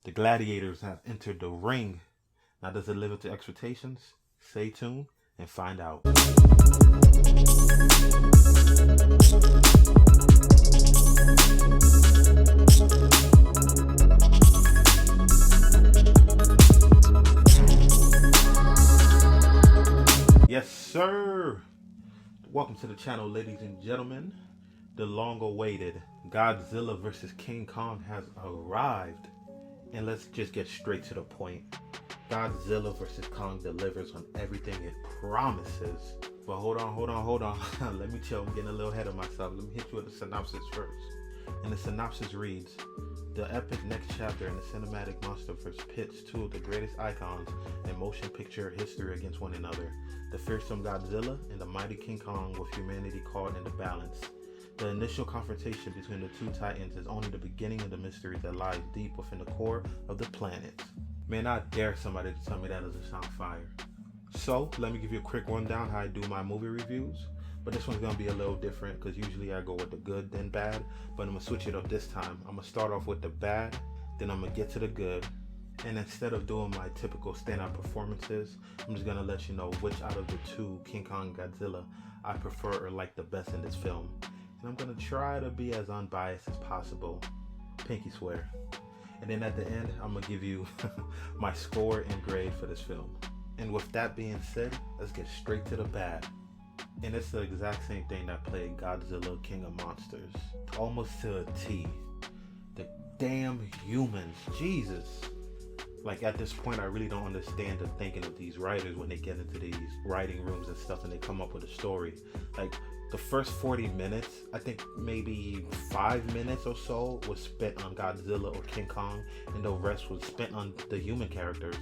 The gladiators have entered the ring. Now, does it live up to expectations? Stay tuned and find out. Yes, sir. Welcome to the channel, ladies and gentlemen. The long-awaited Godzilla vs. King Kong has arrived. And let's just get straight to the point. Godzilla vs. Kong delivers on everything it promises. But hold on. Let me chill. I'm getting a little ahead of myself. Let me hit you with the synopsis first. And the synopsis reads, the epic next chapter in the cinematic monsterverse pits two of the greatest icons in motion picture history against one another. The fearsome Godzilla and the mighty King Kong, with humanity caught in the balance. The initial confrontation between the two titans is only the beginning of the mystery that lies deep within the core of the planet. Man, I dare somebody to tell me that doesn't sound fire. So, let me give you a quick rundown how I do my movie reviews. But this one's going to be a little different because usually I go with the good then bad. But I'm going to switch it up this time. I'm going to start off with the bad, then I'm going to get to the good. And instead of doing my typical standout performances, I'm just going to let you know which out of the two, King Kong and Godzilla, I prefer or like the best in this film. And I'm going to try to be as unbiased as possible. Pinky swear. And then at the end, I'm going to give you my score and grade for this film. And with that being said, let's get straight to the bad. And it's the exact same thing that played Godzilla King of Monsters. Almost to a T. The damn humans. Jesus. Like, at this point, I really don't understand the thinking of these writers when they get into these writing rooms and stuff and they come up with a story. Like, the first 40 minutes, I think maybe 5 minutes or so was spent on Godzilla or King Kong, and the rest was spent on the human characters.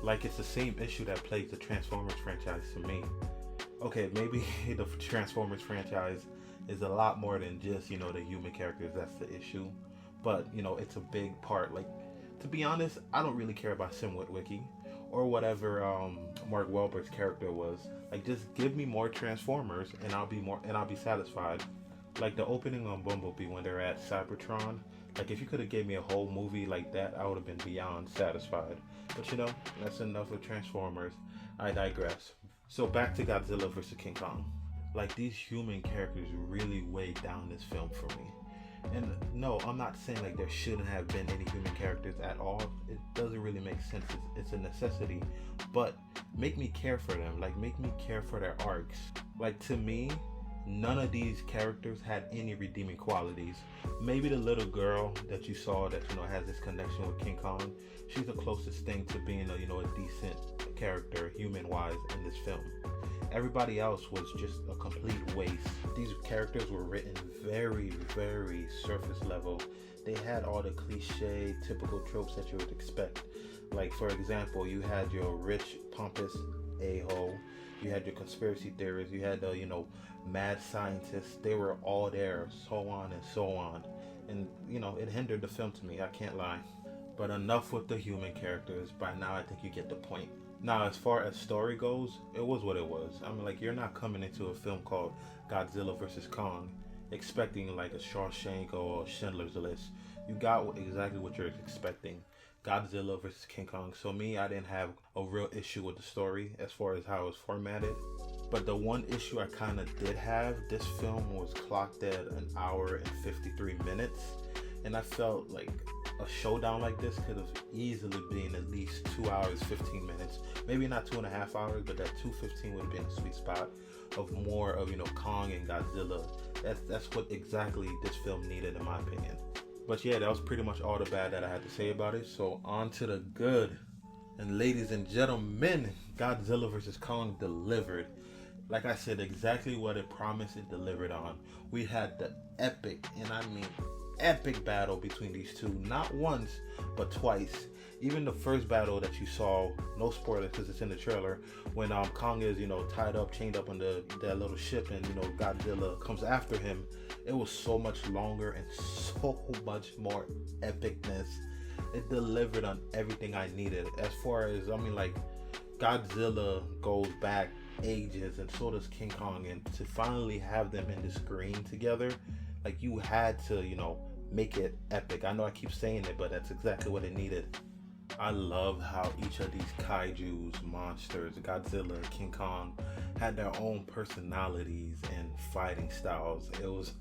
Like, it's the same issue that plagues the Transformers franchise to me. Okay, maybe the Transformers franchise is a lot more than just, the human characters, that's the issue. But, it's a big part. Like, to be honest, I don't really care about Sim Witwicky or whatever Mark Wahlberg's character was. Like, just give me more Transformers and I'll be satisfied. Like the opening on Bumblebee when they're at Cybertron. Like, if you could have gave me a whole movie like that, I would have been beyond satisfied. But that's enough of Transformers. I digress. So back to Godzilla vs. King Kong. Like, these human characters really weighed down this film for me. And no, I'm not saying like there shouldn't have been any human characters at all. It doesn't really make sense. It's a necessity. But make me care for them. Like, make me care for their arcs. Like, to me, none of these characters had any redeeming qualities. Maybe the little girl that you saw that has this connection with King Kong, she's the closest thing to being a decent character human-wise in this film. Everybody else was just a complete waste. These characters were written very, very surface level. They had all the cliche, typical tropes that you would expect. Like, for example, you had your rich, pompous a-hole. You had your conspiracy theorists. You had the, mad scientists. They were all there, so on and so on. And, it hindered the film to me, I can't lie. But enough with the human characters. By now, I think you get the point. Now, as far as story goes, it was what it was. I mean, like, you're not coming into a film called Godzilla vs. Kong expecting like a Shawshank or Schindler's List. You got exactly what you're expecting. Godzilla vs. King Kong. So me, I didn't have a real issue with the story as far as how it was formatted. But the one issue I kind of did have, this film was clocked at an hour and 53 minutes. And I felt like a showdown like this could have easily been at least 2 hours, 15 minutes. Maybe not 2.5 hours, but that 2:15 would have been a sweet spot of more of, Kong and Godzilla. That's what exactly this film needed, in my opinion. But yeah, that was pretty much all the bad that I had to say about it. So on to the good. And ladies and gentlemen, Godzilla vs. Kong delivered. Like I said, exactly what it promised, it delivered on. We had the epic, and I mean epic battle between these two, not once but twice. Even the first battle that you saw, no spoilers because it's in the trailer, when Kong is tied up, chained up on that little ship, and Godzilla comes after him, it was so much longer and so much more epicness. It delivered on everything I needed. As far as Godzilla goes back ages, and so does King Kong, and to finally have them in the screen together, like, you had to make it epic. I know I keep saying it, but that's exactly what it needed. I love how each of these kaijus, monsters, Godzilla, King Kong, had their own personalities and fighting styles. It was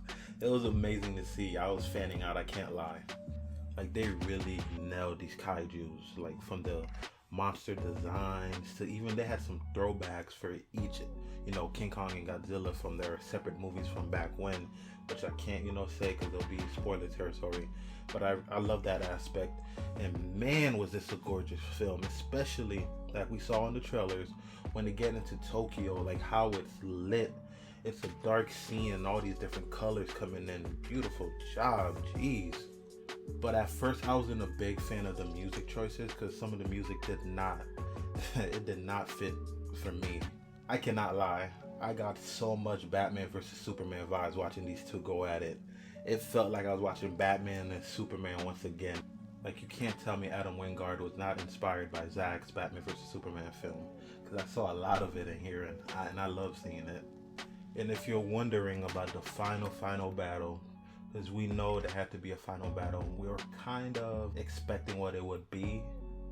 amazing to see. I was fanning out, I can't lie. Like, they really nailed these kaijus, like from the monster designs to even they had some throwbacks for each, King Kong and Godzilla from their separate movies from back when, which I can't, say because it'll be spoiler territory. But I love that aspect. And man, was this a gorgeous film, especially like we saw in the trailers when they get into Tokyo, like how it's lit. It's a dark scene and all these different colors coming in. Beautiful job, jeez. But at first I wasn't a big fan of the music choices because some of the music did not fit for me. I cannot lie. I got so much Batman versus Superman vibes watching these two go at it. It felt like I was watching Batman and Superman once again. Like, you can't tell me Adam Wingard was not inspired by Zack's Batman vs. Superman film, because I saw a lot of it in here, and I love seeing it. And if you're wondering about the final battle, because we know there had to be a final battle, we were kind of expecting what it would be.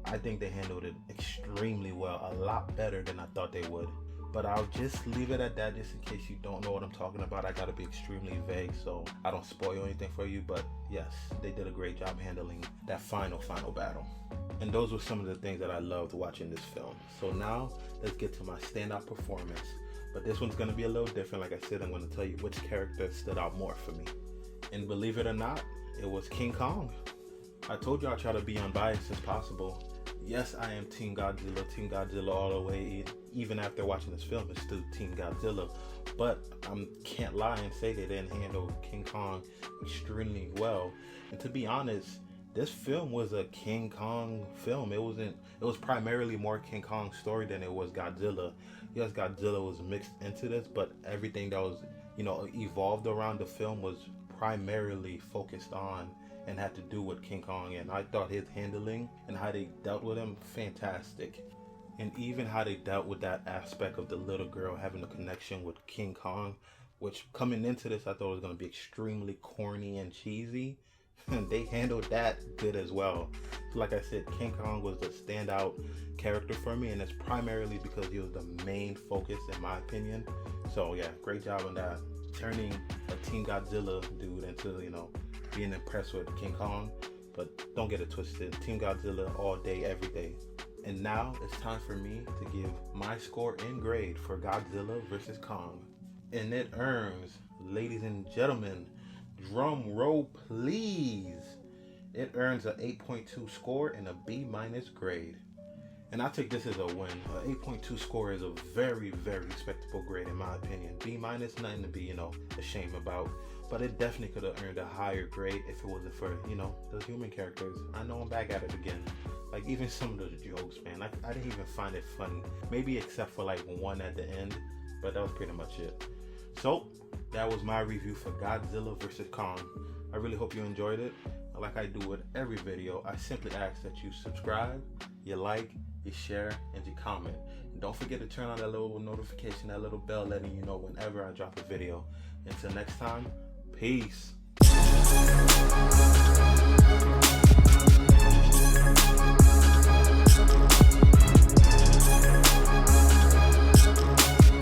I think they handled it extremely well, a lot better than I thought they would. But I'll just leave it at that, just in case you don't know what I'm talking about. I gotta be extremely vague so I don't spoil anything for you. But yes, they did a great job handling that final battle. And those were some of the things that I loved watching this film. So now let's get to my standout performance. But this one's gonna be a little different. Like I said, I'm gonna tell you which character stood out more for me. And believe it or not, it was King Kong. I told you I'd try to be unbiased as possible. Yes, I am Team Godzilla all the way. Even after watching this film, it's still Team Godzilla. But I can't lie and say they didn't handle King Kong extremely well. And to be honest, this film was a King Kong film. It was primarily more King Kong's story than it was Godzilla. Yes, Godzilla was mixed into this, but everything that was, evolved around the film was primarily focused on and had to do with King Kong. And I thought his handling and how they dealt with him, fantastic. And even how they dealt with that aspect of the little girl having a connection with King Kong, which coming into this I thought was going to be extremely corny and cheesy. And they handled that good as well. So like I said, King Kong was the standout character for me, and it's primarily because he was the main focus in my opinion. So yeah, great job on that. Turning a Team Godzilla dude into, being impressed with King Kong. But don't get it twisted, Team Godzilla all day, every day. And now it's time for me to give my score and grade for Godzilla vs. Kong. And it earns, ladies and gentlemen, drum roll please, it earns an 8.2 score and a B- grade. And I take this as a win. An 8.2 score is a very, very respectable grade in my opinion. B-, nothing to be, ashamed about. But it definitely could have earned a higher grade if it wasn't for, those human characters. I know I'm back at it again. Like, even some of the jokes, man, I didn't even find it funny. Maybe except for like one at the end, but that was pretty much it. So, that was my review for Godzilla vs. Kong. I really hope you enjoyed it. Like I do with every video, I simply ask that you subscribe, you like, you share, and you comment. And don't forget to turn on that little notification, that little bell letting you know whenever I drop a video. Until next time, peace.